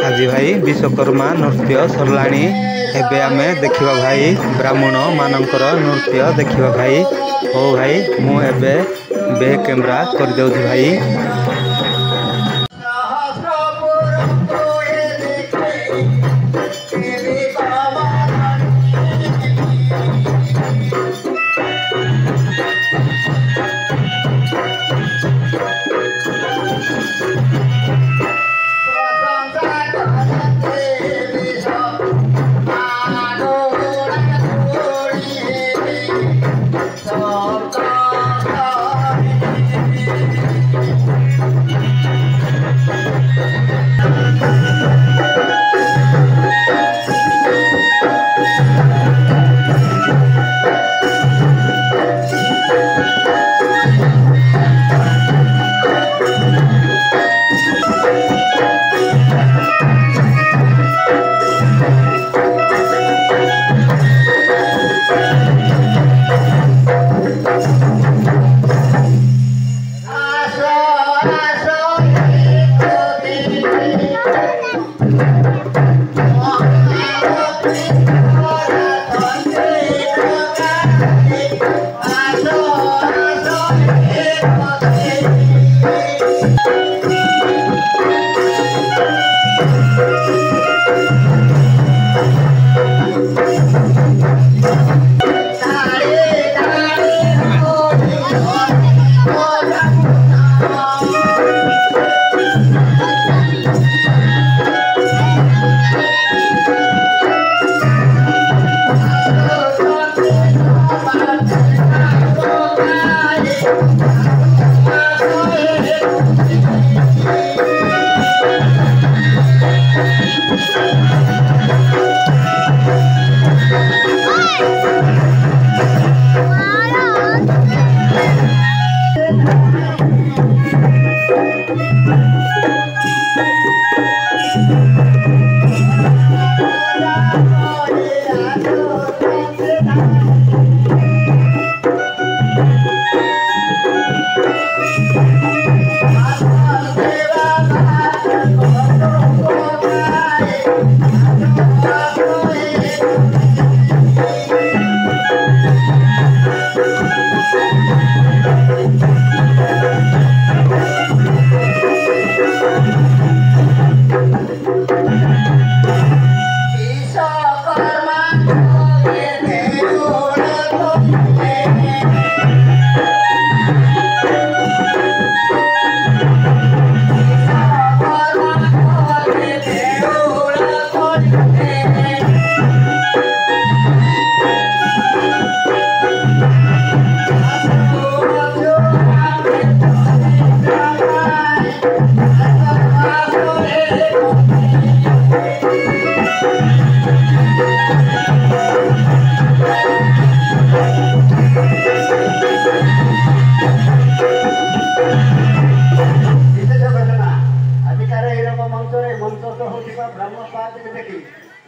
आज भाई विश्वकर्मा नृत्य सरलाणी एबे आमे देखिबा भाई ब्राह्मण मानकर नृत्य देखिबा भाई। हो भाई मु एबे बैक कैमरा कर देउछि भाई।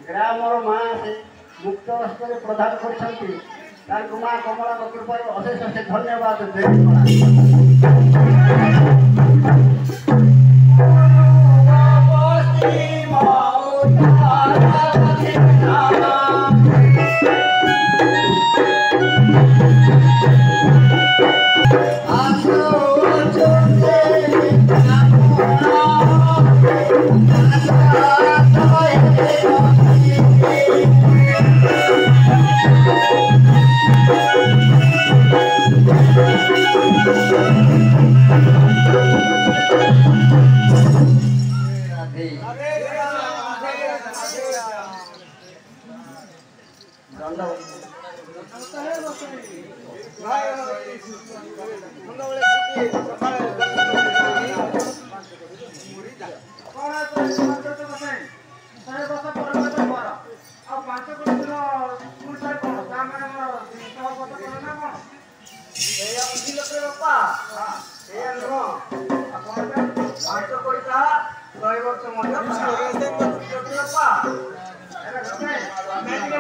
ग्रामर माँ से मुक्त हस्तर प्रदान कर माँ कमला कृपार अशेष अशेष धन्यवाद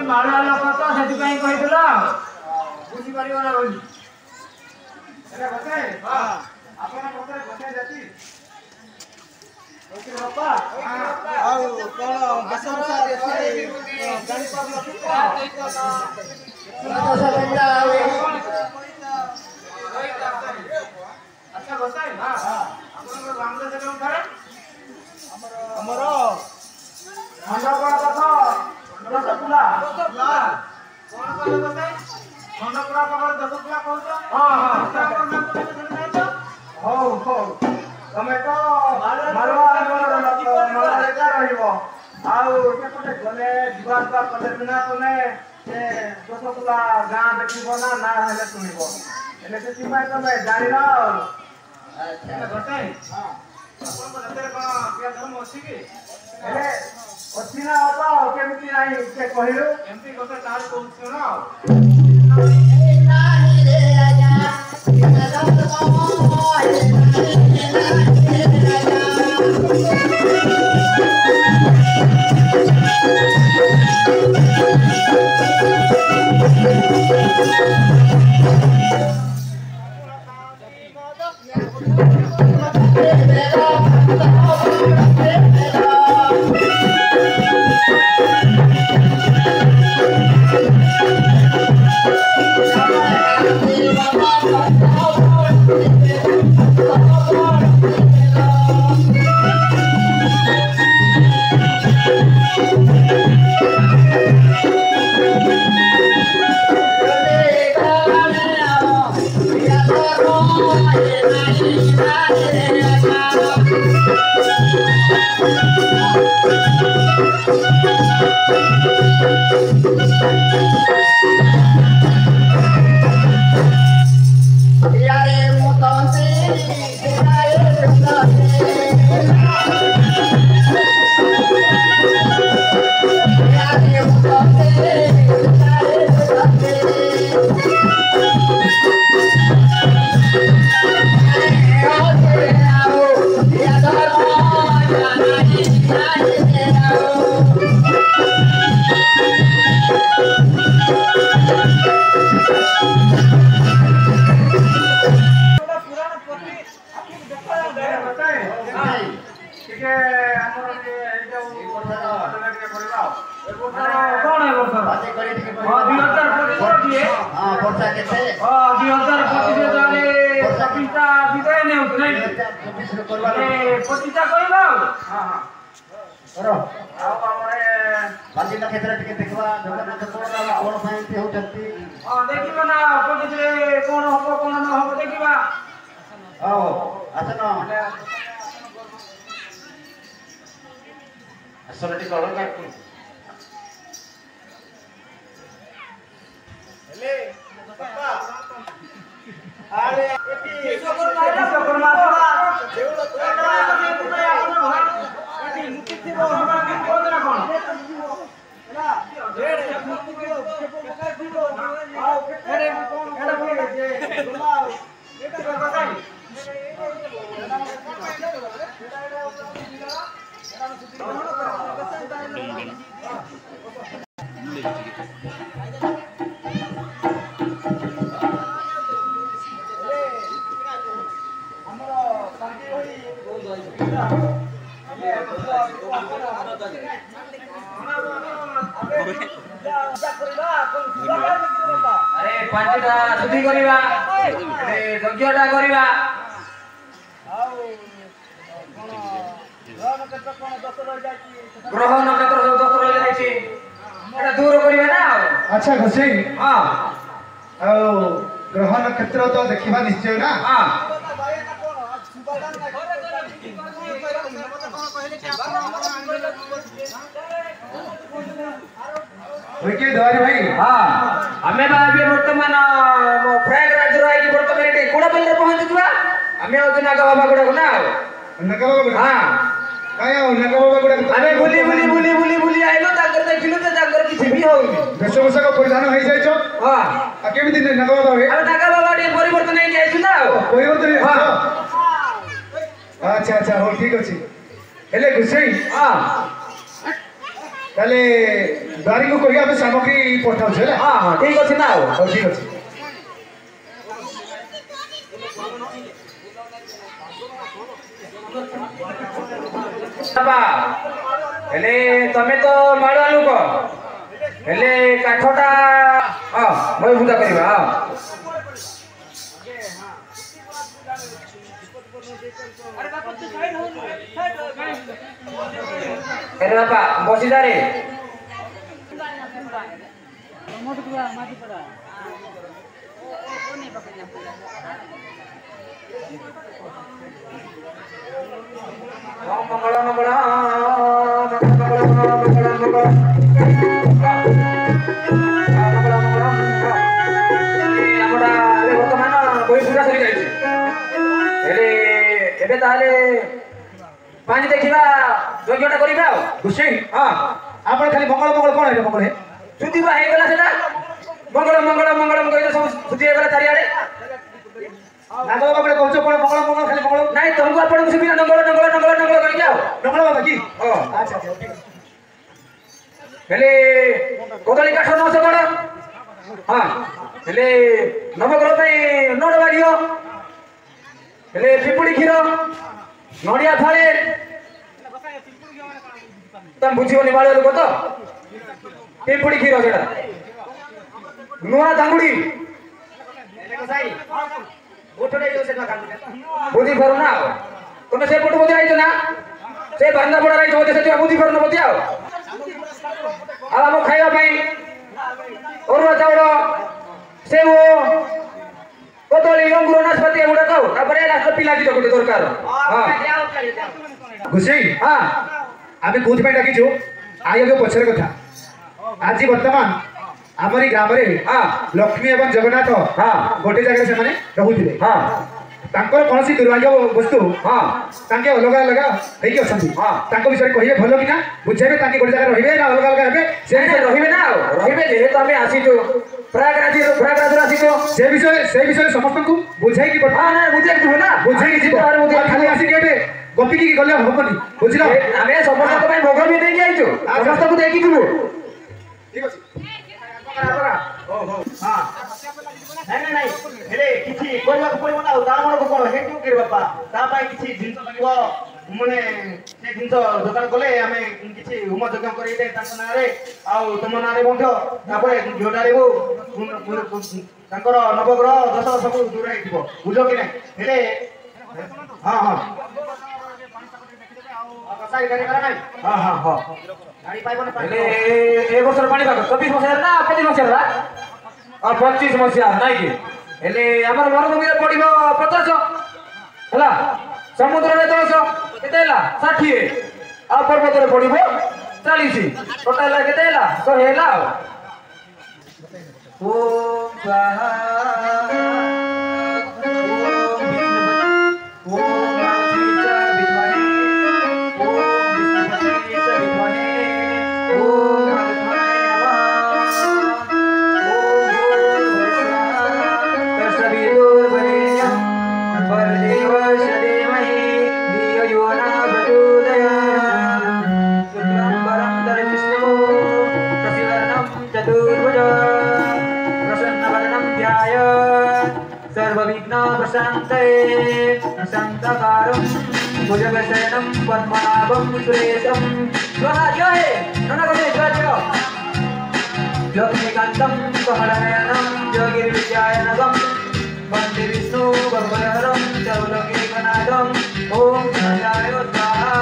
माड़ा लोक तो से कहीदेला बुझीपार ना बोली आप अच्छा बताए ना आपनकर बांग्ला जगह करे हमरो खंडपुरा कथा रसगुल्ला कौन कहले बताए खंडपुरा पाखर रसगुल्ला कहछ हां हां आपनकर नाम तो सुनि नै तो हो हो तमे तो मालवा लेका रहिबो आउ सेपटे गले जीवासवा कले बिना तमे से रसगुल्ला गां देखिबो ना ना हेले सुनिबो एले से माय तमे जानि ना अच्छा बताए हां अपन बदले कोन क्या धर्म अछि कि एले अछि ना बाबा केमति नाही से कहिलो एमपी कथा तार कोन सुनो नाही रे राजा पतिता कहबा हां हां करो आ हमरे बालीला क्षेत्र टिके देखबा जगन्नाथ कोन कोन साइंस होचंती हां देखिबा ना पतिते कोन हबो कोन न हबो देखिबा आओ आसन असलटी कलर काटू हेले पप्पा आले एटी सकर मारा देउला तोरा एटी मुक्ति थिबो हमरा के कोदरा कोन एला ढेर मुक्ति के पकार दिबो आओ केरे कोन एला बोले जे गुलाव एटा बताई अरे पांचटा शुद्धि करिबा अरे यज्ञटा करिबा ग्रह नक्षत्र सब दस रहि जायछि एटा दूर करिबा ना अच्छा घोषी हां आ ग्रह नक्षत्र तो देखिबा निश्चय ना हां ओके दवारी भाई हां हमें बा अभी वर्तमान प्रयागराज रो आइ वर्तमान एटे कोडापल्ली रे पहुंचुवा हमें होत नागा बाबा गुडा ना नगा बाबा हां काय हो नगा बाबा गुडा हमें बुली आइलो ताकर देखिलो ते ताकर किछि भी होउनी वेशभूषा को परिधान होई जाइछो हां आ केमि दिन नगा बाबा हे अरे नागा बाबा रे परिवर्तन हे जाइछु ना परिवर्तन हां अच्छा अच्छा हो ठीक अछि हेले घोषी हां ताले दारी को कहिया पे सामग्री पठाउ छला हां हां ठीक अछि ना हो ठीक अछि बाबा हेले तमे तो माळुआ लोक हेले काठटा मैं बुझा करवा अरे बापा बसी जा रे मंगल मंगल बर्तमान बही पूरा सरी जाइए एबे ताले पानी देखिबा यज्ञटा करिबा गुसे हां आपण खाली मंगल मंगल कोन है मंगल है सुधी बा हे गेला सेटा मंगल मंगल मंगल कहि सब सुधी हे गेला चारि आड़े नागल बाबा कहछ कोन मंगल मंगल खाली मंगल नाही तुमको आपण सुबिना नंगल नंगल नंगल नंगल कहि जाओ नंगल बाबा की हां अच्छा अच्छा ठीक हेले कोदली काठ न सकड़ हां हेले नवग्रह पे नोड बागियो हेले पिपुड़ी खीर नडिया थाले तम बुझिबनी बाळे लोक तो पिपुड़ी खीर सेटा नुआ दांगुड़ी बुझी पारु ना तुम से पटु बोली आइतो ना से बांदा पड़ा रही होते से बुझी पारु न बोती आओ आ हम खाइबा पई ओरुआ चाउल सेव कदली अंगुर नाशपाती एगुड़ा खाओ तापरे लास्ट पिला की गोटे दरकार हां गुसे हां आमे कोथ पे डाकी छु आयो के पछर कथा आज वर्तमान आमरी ग्राम रे हां लक्ष्मी एवं जगन्नाथ हां गोटे जगह से माने रहुथिले हां तांकर कोनसी दुर्भाग्य वस्तु हां तांके अलग अलग हेकी अछंती हां तांको विषय कहिए भलो कि ना बुझेबे तांके गोटे जगह रहिबे ना अलग अलग हेबे से रहिबे ना रहिबे जे तो हमें आसी तो प्रयागराज आसी तो से विषय समस्त को बुझाई की हां ना बुझे तू ना बुझाई की खाली आसी केटे गपी की गले होबनी बुझलो हमें समस्त को भोग भी देई आइছো समस्त को देखि दिबो ठीक अछि हां नहीं नहीं हेले किछि कोइबा पड़िबो ना दामण को कोन हेतु के बापा ता पाई किछि जिंस लागो माने से जिंस जोगाड़ कले हमें किछि होम यज्ञ करि दे तांक नारे आ तुम नारे मध्य तापरे जोडारिबो तांकर नवग्रह दश सब दूर हेतिबो बुझो कि नै हेले हां हां कसाई गाड़ी करा नै हां हां हां गाड़ी पाइबो ना हेले ए वर्ष पानी पाक 24 मसिया ना 25 मसिया रा आ 25 मसिया नाही कि हेले हमर मरुभूमि रे पडिबो 50 हला समुद्र रे 200 केतेला 60 आ पर्वत रे पडिबो 40 टोटल केतेला 100 हेला ओम स्वाहा सर्वविघ्न प्रशान्ते शान्तकारं भुजगशयनं पद्मनाभं सुरेशं स्वाहा हे ननगते स्वाहा लक्ष्मीकान्तं कमलनयनं योगिर्विद्यायनगं वन्दे विष्णु भगवहरं सर्वलोकैकनाथं ॐ गणेशाय स्वाहा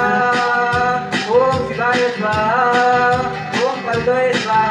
ॐ शिवाय स्वाहा ॐ कल्पये स्वाहा